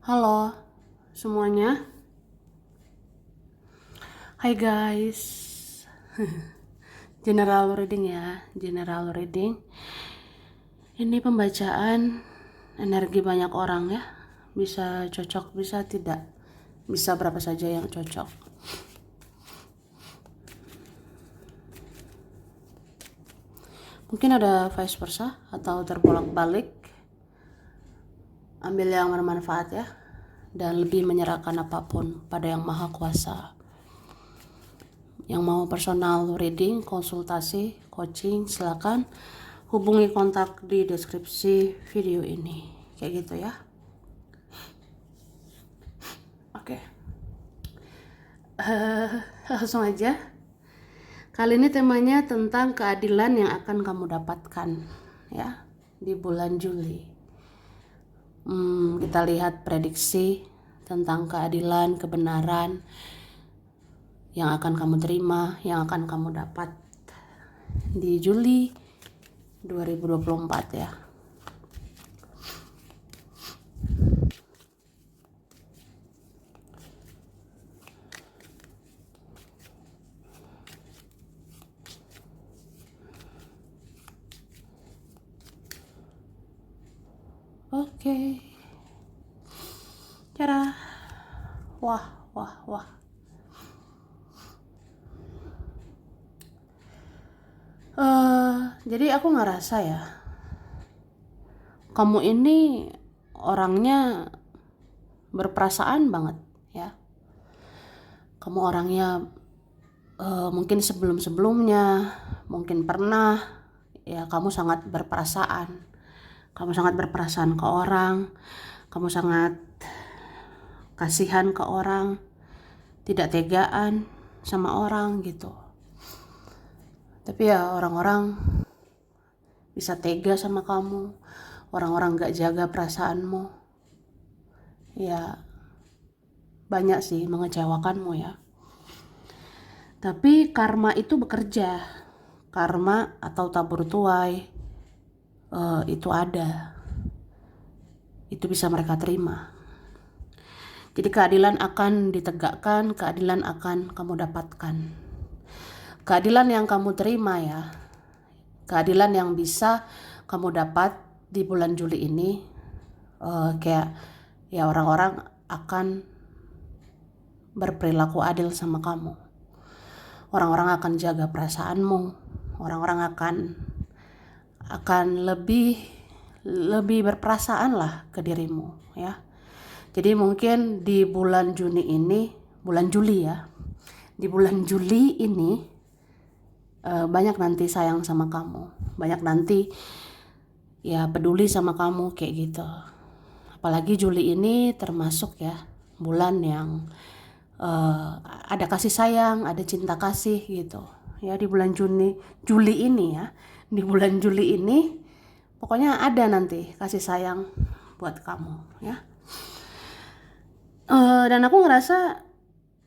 Halo semuanya, hai guys. General reading ya, general reading. Ini pembacaan energi banyak orang ya, bisa cocok, bisa tidak, bisa berapa saja yang cocok. Mungkin ada vice versa atau terbolak-balik. Ambil yang bermanfaat ya, dan lebih menyerahkan apapun pada Yang Maha Kuasa. Yang mau personal reading, konsultasi, coaching, silakan hubungi kontak di deskripsi video ini. Kayak gitu ya. Oke. Langsung aja. Kali ini temanya tentang keadilan yang akan kamu dapatkan ya di bulan Juli. Kita lihat prediksi tentang keadilan, kebenaran yang akan kamu terima, yang akan kamu dapat di Juli 2024 ya. Oke. Cara. Wah. Jadi aku ngerasa ya, kamu ini orangnya berperasaan banget ya. Kamu orangnya mungkin sebelum-sebelumnya, mungkin pernah ya, kamu sangat berperasaan. Kamu sangat berperasaan ke orang, kamu sangat kasihan ke orang, tidak tegaan sama orang gitu. Tapi ya orang-orang bisa tega sama kamu, orang-orang gak jaga perasaanmu. Ya banyak sih mengecewakanmu ya. Tapi karma itu bekerja. Karma atau tabur tuai itu ada. Itu bisa mereka terima. Jadi keadilan akan ditegakkan, keadilan akan kamu dapatkan. Keadilan yang kamu terima ya, keadilan yang bisa kamu dapat di bulan Juli ini, kayak ya orang-orang akan berperilaku adil sama kamu. Orang-orang akan jaga perasaanmu, orang-orang akan lebih berperasaan lah ke dirimu ya. Jadi mungkin di bulan Juni ini, bulan Juli ya, di bulan Juli ini banyak nanti sayang sama kamu, banyak nanti ya peduli sama kamu kayak gitu. Apalagi Juli ini termasuk ya bulan yang ada kasih sayang, ada cinta kasih gitu ya. Di bulan Juli ini ya, di bulan Juli ini pokoknya ada nanti kasih sayang buat kamu ya. Dan aku ngerasa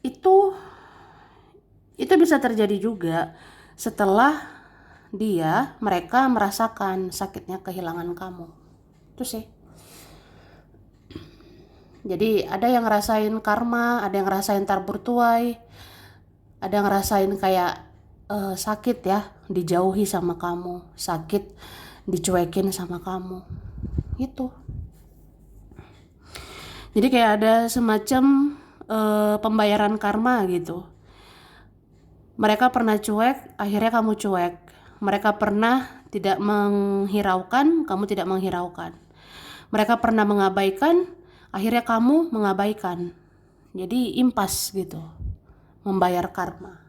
itu bisa terjadi juga setelah mereka merasakan sakitnya kehilangan kamu. Itu sih. Jadi ada yang ngerasain karma, ada yang ngerasain tabur tuai, ada yang ngerasain kayak sakit ya, dijauhi sama kamu, sakit dicuekin sama kamu. Gitu. Jadi kayak ada semacam pembayaran karma gitu. Mereka pernah cuek, akhirnya kamu cuek. Mereka pernah tidak menghiraukan, kamu tidak menghiraukan. Mereka pernah mengabaikan, akhirnya kamu mengabaikan. Jadi impas gitu, membayar karma.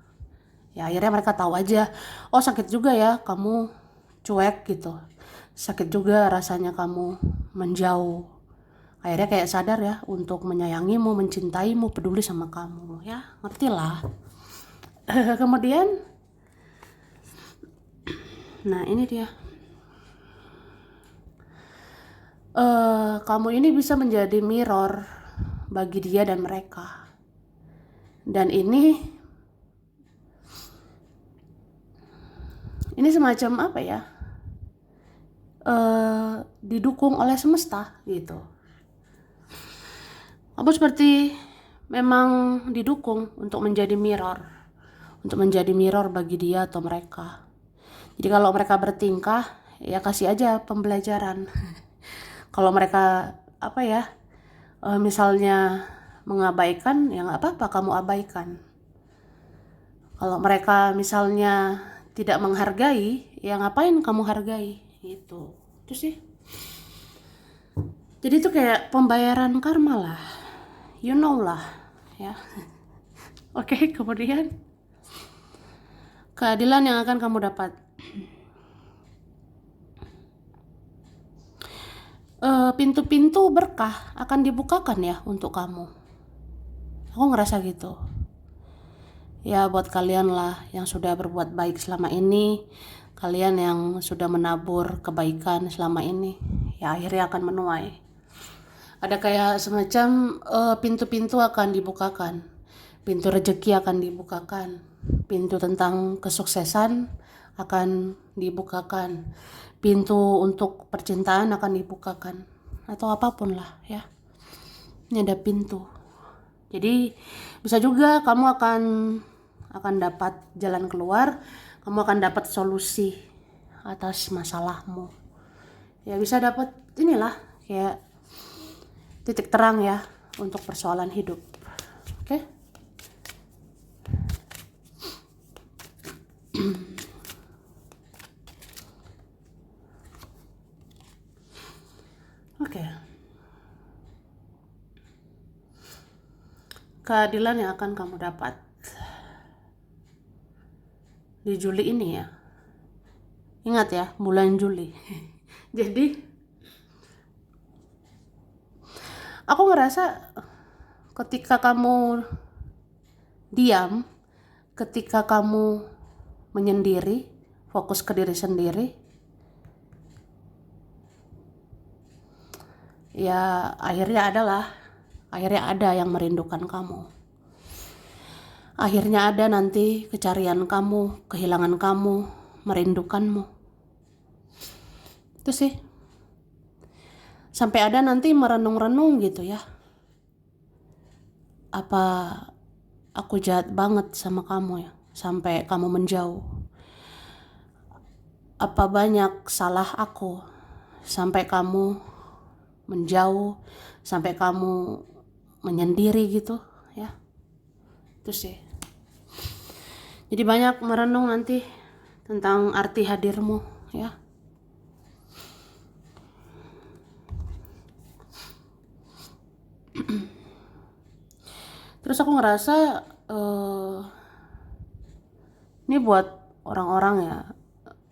Ya akhirnya mereka tahu aja, oh sakit juga ya kamu cuek gitu. Sakit juga rasanya kamu menjauh. Akhirnya kayak sadar ya untuk menyayangimu, mencintaimu, peduli sama kamu ya, ngerti lah. Kemudian, nah ini dia. Kamu ini bisa menjadi mirror bagi dia dan mereka. Dan ini semacam apa ya? Didukung oleh semesta gitu. Kamu seperti memang didukung untuk menjadi mirror bagi dia atau mereka. Jadi kalau mereka bertingkah, ya kasih aja pembelajaran. Kalau mereka misalnya mengabaikan, ya nggak apa-apa kamu abaikan. Kalau mereka misalnya tidak menghargai, ya ngapain kamu hargai gitu. Itu sih. Jadi itu kayak pembayaran karma lah, you know lah, ya. Oke, kemudian keadilan yang akan kamu dapat. Pintu-pintu berkah akan dibukakan ya untuk kamu. Aku ngerasa gitu. Ya buat kalian lah yang sudah berbuat baik selama ini, kalian yang sudah menabur kebaikan selama ini, ya akhirnya akan menuai. Ada kayak semacam pintu-pintu akan dibukakan, pintu rezeki akan dibukakan, pintu tentang kesuksesan akan dibukakan, pintu untuk percintaan akan dibukakan, atau apapun lah ya. Ini ada pintu. Jadi bisa juga kamu akan dapat jalan keluar, kamu akan dapat solusi atas masalahmu. Ya bisa dapat inilah kayak titik terang ya untuk persoalan hidup. Oke? Oke. Keadilan yang akan kamu dapat di Juli ini ya. Ingat ya, bulan Juli. Jadi aku ngerasa ketika kamu diam, ketika kamu menyendiri, fokus ke diri sendiri, ya akhirnya ada yang merindukan kamu. Akhirnya ada nanti kecarian kamu, kehilangan kamu, merindukanmu. Itu sih. Sampai ada nanti merenung-renung gitu ya. Apa aku jahat banget sama kamu ya, sampai kamu menjauh? Apa banyak salah aku sampai kamu menjauh, sampai kamu menyendiri gitu ya? Itu sih. Jadi banyak merenung nanti tentang arti hadirmu ya. Terus aku ngerasa ini buat orang-orang ya,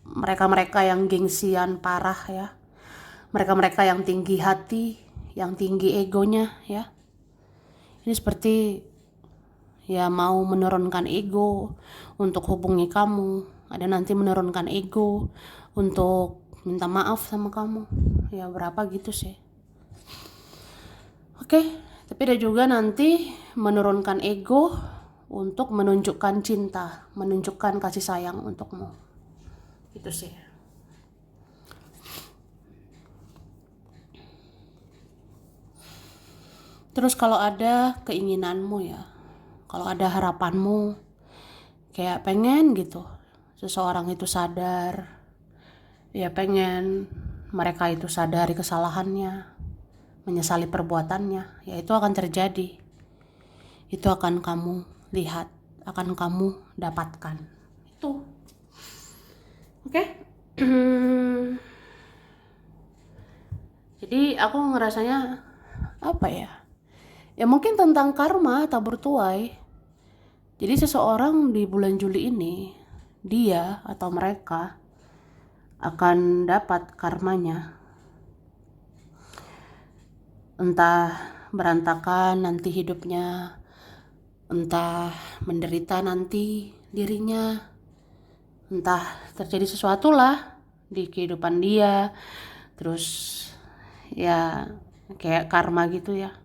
mereka-mereka yang gengsian parah ya, mereka-mereka yang tinggi hati, yang tinggi egonya ya. Ini seperti ya mau menurunkan ego untuk hubungi kamu, ada nanti menurunkan ego untuk minta maaf sama kamu, ya berapa gitu sih. Oke, tapi ada juga nanti menurunkan ego untuk menunjukkan cinta, menunjukkan kasih sayang untukmu. Itu sih. Terus kalau ada keinginanmu ya, kalau ada harapanmu, kayak pengen gitu seseorang itu sadar, ya pengen mereka itu sadari kesalahannya, menyesali perbuatannya, ya itu akan terjadi. Itu akan kamu lihat, akan kamu dapatkan. Itu. Oke? Jadi aku ngerasanya apa ya? Ya mungkin tentang karma tabur tuai. Jadi seseorang di bulan Juli ini, dia atau mereka akan dapat karmanya. Entah berantakan nanti hidupnya, entah menderita nanti dirinya, entah terjadi sesuatu lah di kehidupan dia. Terus ya kayak karma gitu ya.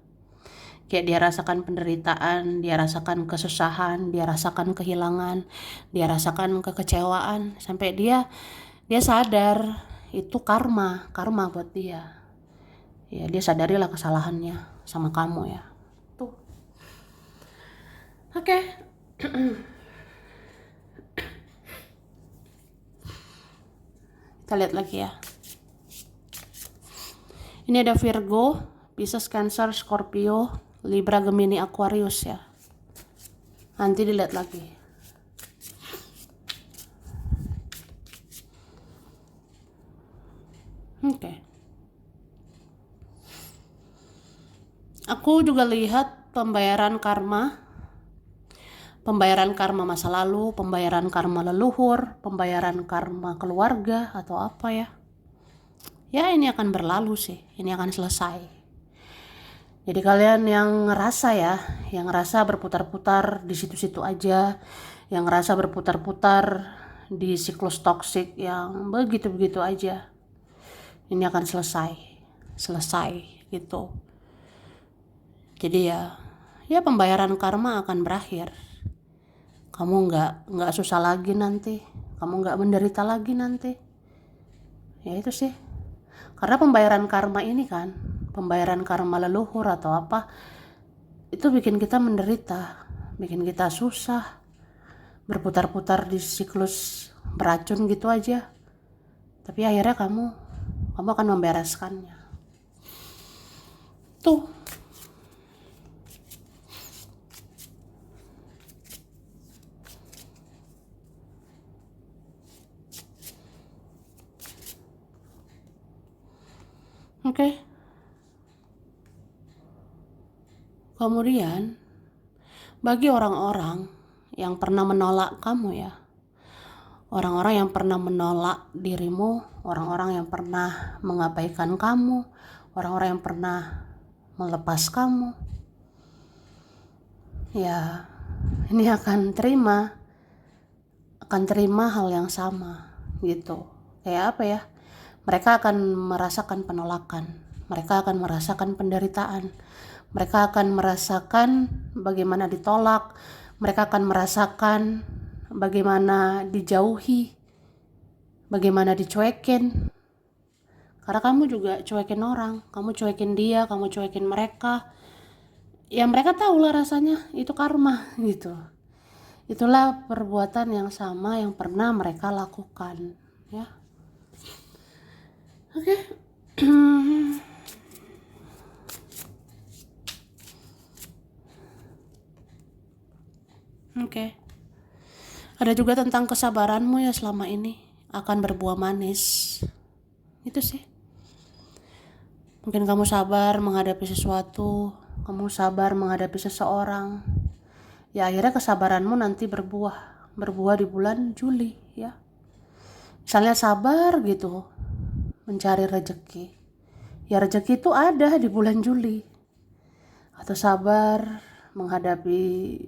Kayak dia rasakan penderitaan, dia rasakan kesusahan, dia rasakan kehilangan, dia rasakan kekecewaan, sampai dia sadar itu karma buat dia. Ya dia sadarilah kesalahannya sama kamu ya. Oke. Kita lihat lagi ya. Ini ada Virgo, Pisces, Cancer, Scorpio, Libra, Gemini, Aquarius ya. Nanti dilihat lagi. Oke. Aku juga lihat pembayaran karma masa lalu, pembayaran karma leluhur, pembayaran karma keluarga atau apa ya. Ya ini akan berlalu sih, ini akan selesai. Jadi kalian yang ngerasa berputar-putar di situ-situ aja, yang ngerasa berputar-putar di siklus toksik yang begitu-begitu aja, ini akan selesai gitu. Jadi ya pembayaran karma akan berakhir. Kamu nggak susah lagi nanti, kamu nggak menderita lagi nanti. Ya itu sih. Karena pembayaran karma ini kan, pembayaran karma leluhur atau apa, itu bikin kita menderita, bikin kita susah, berputar-putar di siklus beracun gitu aja. Tapi akhirnya kamu akan membereskannya. Tuh. Oke. Kemudian bagi orang-orang yang pernah menolak kamu ya, orang-orang yang pernah menolak dirimu, orang-orang yang pernah mengabaikan kamu, orang-orang yang pernah melepas kamu, ya ini akan terima hal yang sama gitu. Kayak apa ya, mereka akan merasakan penolakan, mereka akan merasakan penderitaan, mereka akan merasakan bagaimana ditolak, mereka akan merasakan bagaimana dijauhi, bagaimana dicuekin. Karena kamu juga cuekin orang, kamu cuekin dia, kamu cuekin mereka. Ya mereka tahu lah rasanya, itu karma gitu. Itulah perbuatan yang sama yang pernah mereka lakukan ya. Oke. Oke. Ada juga tentang kesabaranmu ya selama ini akan berbuah manis. Itu sih. Mungkin kamu sabar menghadapi sesuatu, kamu sabar menghadapi seseorang. Ya akhirnya kesabaranmu nanti berbuah di bulan Juli ya. Misalnya sabar gitu mencari rezeki. Ya rezeki itu ada di bulan Juli. Atau sabar menghadapi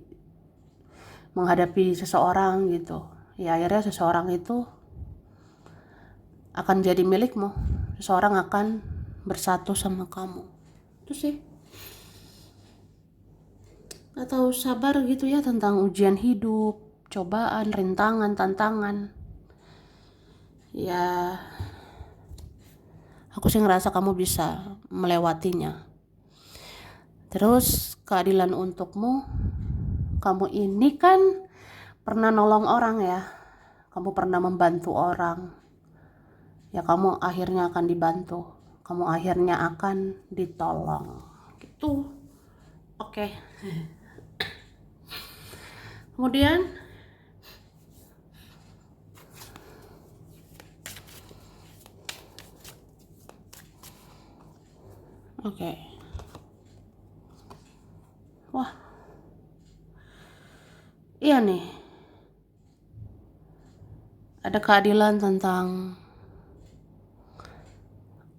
seseorang gitu. Ya akhirnya seseorang itu akan jadi milikmu. Seseorang akan bersatu sama kamu. Itu sih. Atau sabar gitu ya tentang ujian hidup, cobaan, rintangan, tantangan. Ya aku sih ngerasa kamu bisa melewatinya. Terus keadilan untukmu, kamu ini kan pernah nolong orang ya, kamu pernah membantu orang, ya kamu akhirnya akan dibantu, kamu akhirnya akan ditolong gitu. Oke. Kemudian oke. Wah iya nih, ada keadilan tentang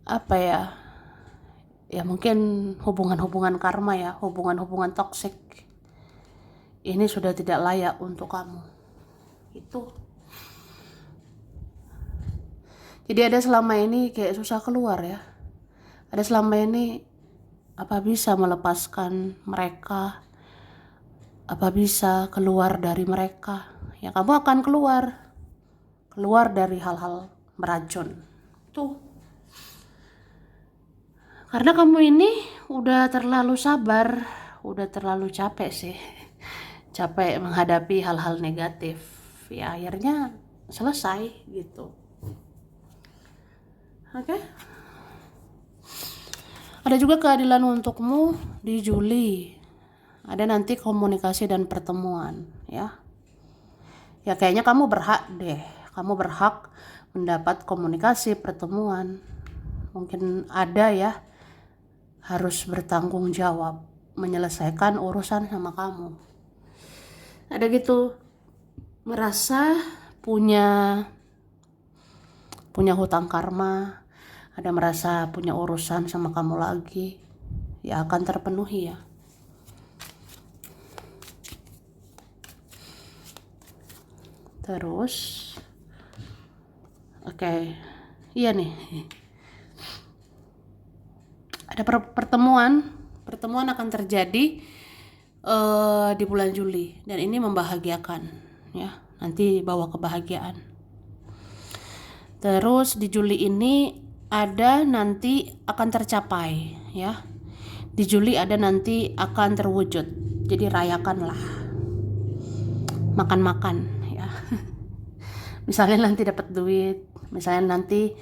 apa ya mungkin hubungan-hubungan karma ya, hubungan-hubungan toksik ini sudah tidak layak untuk kamu itu. Jadi ada selama ini kayak susah keluar ya, ada selama ini apa bisa melepaskan mereka, apa bisa keluar dari mereka. Ya kamu akan keluar dari hal-hal beracun tuh. Karena kamu ini udah terlalu sabar, udah terlalu capek sih. capek menghadapi hal-hal negatif, ya akhirnya selesai gitu. Oke. Ada juga keadilan untukmu di Juli. Ada nanti komunikasi dan pertemuan, ya. Ya kayaknya kamu berhak deh. Kamu berhak mendapat komunikasi, pertemuan. Mungkin ada ya, harus bertanggung jawab menyelesaikan urusan sama kamu. Ada gitu, merasa punya hutang karma, ada merasa punya urusan sama kamu lagi, ya akan terpenuhi ya. Terus oke, iya nih, ada pertemuan akan terjadi di bulan Juli, dan ini membahagiakan ya, nanti bawa kebahagiaan. Terus di Juli ini ada nanti akan tercapai ya, di Juli ada nanti akan terwujud, jadi rayakanlah, makan-makan ya. Misalnya nanti dapat duit, misalnya nanti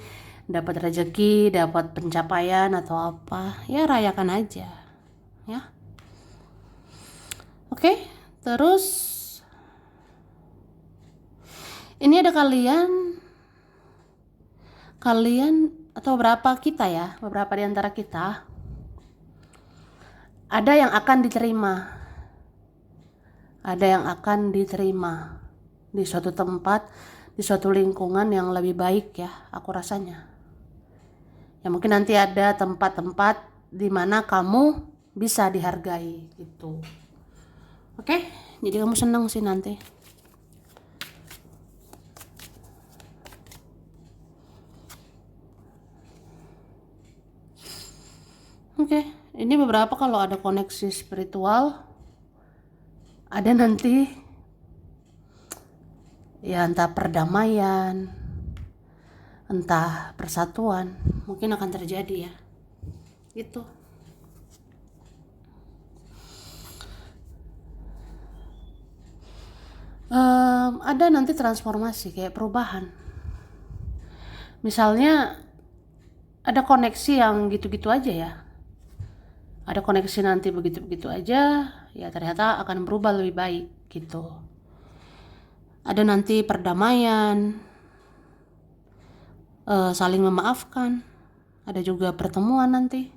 dapat rezeki, dapat pencapaian atau apa, ya rayakan aja ya. Oke, terus ini ada kalian atau beberapa di antara kita ada yang akan diterima di suatu tempat, di suatu lingkungan yang lebih baik ya, aku rasanya. Ya mungkin nanti ada tempat-tempat di mana kamu bisa dihargai gitu. Oke, jadi kamu senang sih nanti. Oke, ini beberapa kalau ada koneksi spiritual, ada nanti ya entah perdamaian, entah persatuan, mungkin akan terjadi ya. Gitu. Ada nanti transformasi kayak perubahan. Misalnya ada koneksi yang gitu-gitu aja ya. Ada koneksi nanti begitu-begitu aja, ya ternyata akan berubah lebih baik gitu. Ada nanti perdamaian, saling memaafkan. Ada juga pertemuan nanti.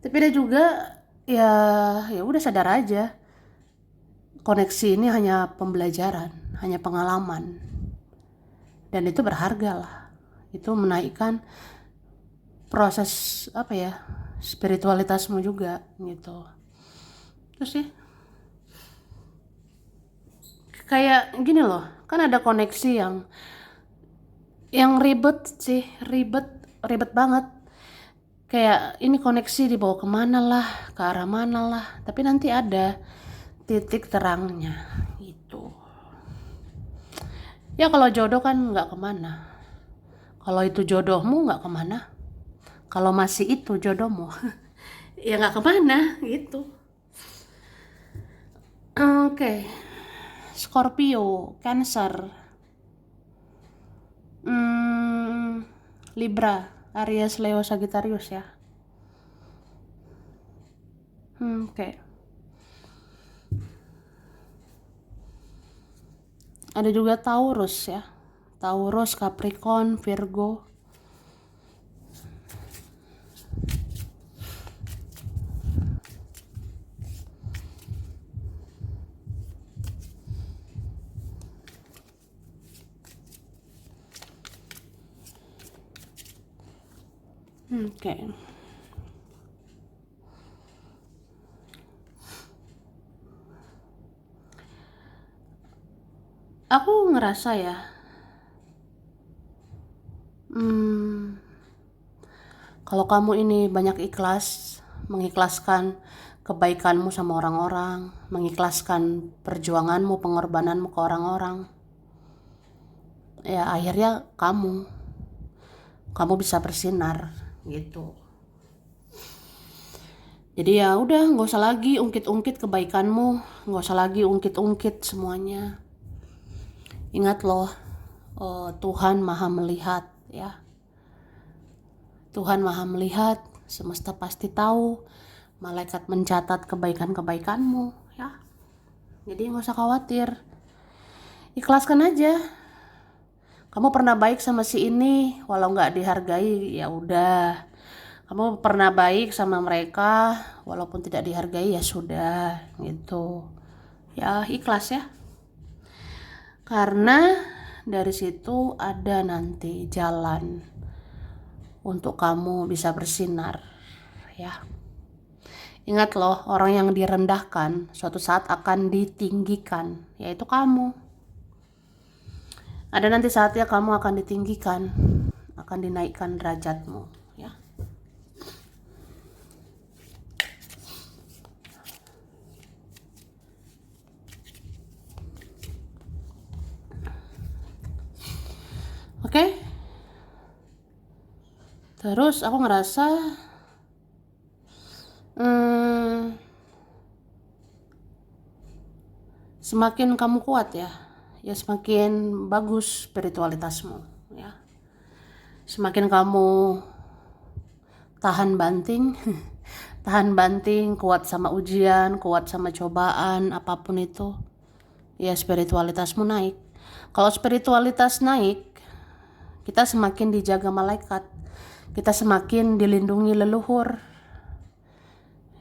Tapi ada juga ya udah sadar aja. Koneksi ini hanya pembelajaran, hanya pengalaman. Dan itu berharga lah. Itu menaikkan proses spiritualitasmu juga gitu. Terus sih kayak gini loh, kan ada koneksi yang ribet banget. Kayak ini koneksi dibawa kemana lah, ke arah mana lah, tapi nanti ada titik terangnya gitu. Ya kalau jodoh kan nggak kemana, kalau itu jodohmu nggak kemana, kalau masih itu jodohmu ya nggak kemana gitu. Oke. Scorpio, Cancer, Libra, Aries, Leo, Sagittarius ya. Oke. Ada juga Taurus ya. Taurus, Capricorn, Virgo. Oke. Aku ngerasa ya, kalau kamu ini banyak mengikhlaskan kebaikanmu sama orang-orang, mengikhlaskan perjuanganmu, pengorbananmu ke orang-orang, ya akhirnya kamu bisa bersinar gitu. Jadi ya udah, nggak usah lagi ungkit-ungkit kebaikanmu, nggak usah lagi ungkit-ungkit semuanya. Ingat loh, Tuhan Maha Melihat ya. Tuhan Maha Melihat, semesta pasti tahu, malaikat mencatat kebaikan-kebaikanmu ya. Jadi nggak usah khawatir, ikhlaskan aja. Kamu pernah baik sama si ini, walau nggak dihargai, ya udah. Kamu pernah baik sama mereka, walaupun tidak dihargai, ya sudah, gitu. Ya ikhlas ya. Karena dari situ ada nanti jalan untuk kamu bisa bersinar, ya. Ingat loh, orang yang direndahkan suatu saat akan ditinggikan, yaitu kamu. Ada nanti saatnya kamu akan ditinggikan, akan dinaikkan derajatmu, ya. Oke? Terus aku ngerasa semakin kamu kuat ya semakin bagus spiritualitasmu ya. Semakin kamu tahan banting, tahan banting, kuat sama ujian, kuat sama cobaan, apapun itu, ya spiritualitasmu naik. Kalau spiritualitas naik, kita semakin dijaga malaikat, kita semakin dilindungi leluhur.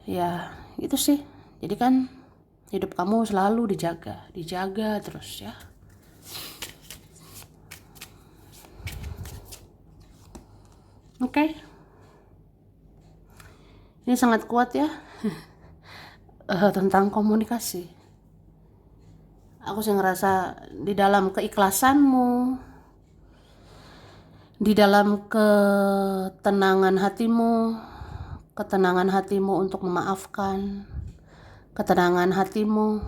Ya, itu sih. Jadi kan hidup kamu selalu dijaga terus ya. Oke. Ini sangat kuat ya. Tentang komunikasi. Aku sih ngerasa di dalam keikhlasanmu, di dalam ketenangan hatimu untuk memaafkan, ketenangan hatimu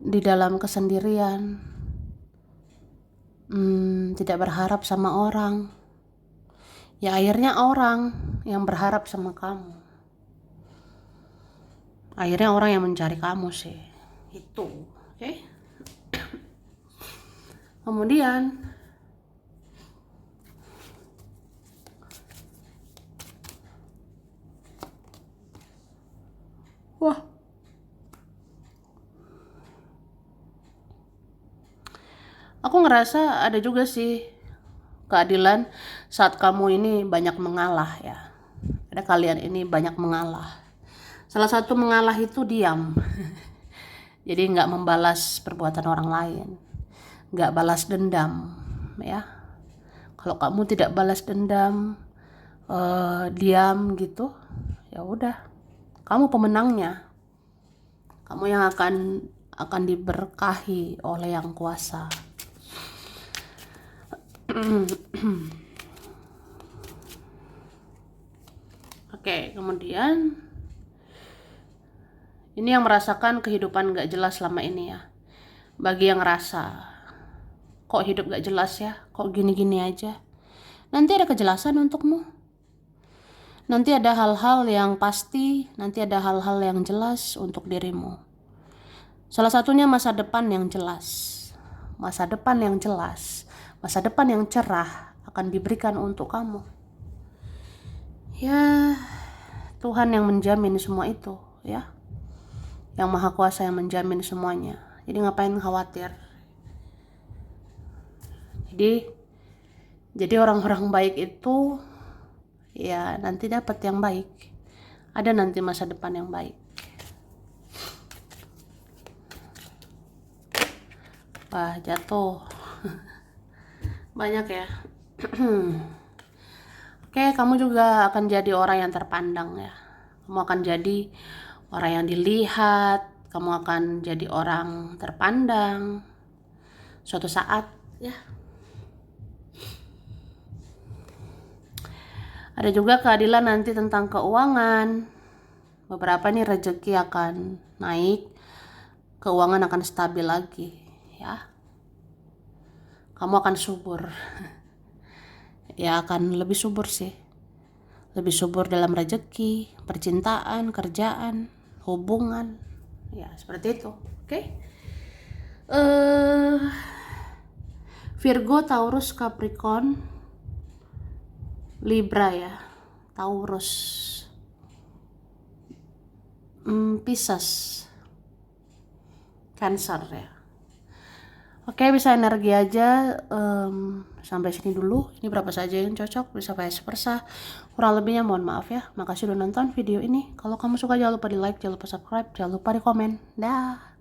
di dalam kesendirian, tidak berharap sama orang, ya akhirnya orang yang berharap sama kamu, akhirnya orang yang mencari kamu sih, itu. Oke? Kemudian aku ngerasa ada juga sih keadilan saat kamu ini banyak mengalah ya. Ada kalian ini banyak mengalah. Salah satu mengalah itu diam. Jadi nggak membalas perbuatan orang lain, nggak balas dendam ya. Kalau kamu tidak balas dendam, diam gitu, ya udah, kamu pemenangnya. Kamu yang akan diberkahi oleh Yang Kuasa. Oke, kemudian ini yang merasakan kehidupan gak jelas selama ini ya. Bagi yang ngerasa, kok hidup gak jelas ya, kok gini-gini aja. Nanti ada kejelasan untukmu. Nanti ada hal-hal yang pasti, nanti ada hal-hal yang jelas untuk dirimu. Salah satunya masa depan yang jelas. Masa depan yang jelas, masa depan yang cerah akan diberikan untuk kamu. Ya, Tuhan yang menjamin semua itu ya. Yang Maha Kuasa yang menjamin semuanya. Jadi ngapain khawatir? Jadi orang-orang baik itu ya nanti dapat yang baik. Ada nanti masa depan yang baik. Wah, jatuh. Banyak ya. Oke, kamu juga akan jadi orang yang terpandang ya. Kamu akan jadi orang yang dilihat, kamu akan jadi orang terpandang suatu saat ya. Ada juga keadilan nanti tentang keuangan. Beberapa nih rezeki akan naik, keuangan akan stabil lagi ya. Kamu akan subur. Ya akan lebih subur sih. lebih subur dalam rezeki, percintaan, kerjaan, hubungan, ya seperti itu. Oke. Virgo, Taurus, Capricorn, Libra ya, Taurus, Pisces, Cancer ya. Oke, bisa energi aja. Sampai sini dulu. Ini berapa saja yang cocok, bisa vice versa. Kurang lebihnya mohon maaf ya. Makasih udah nonton video ini. Kalau kamu suka jangan lupa di like, jangan lupa subscribe, jangan lupa di komen. Dah.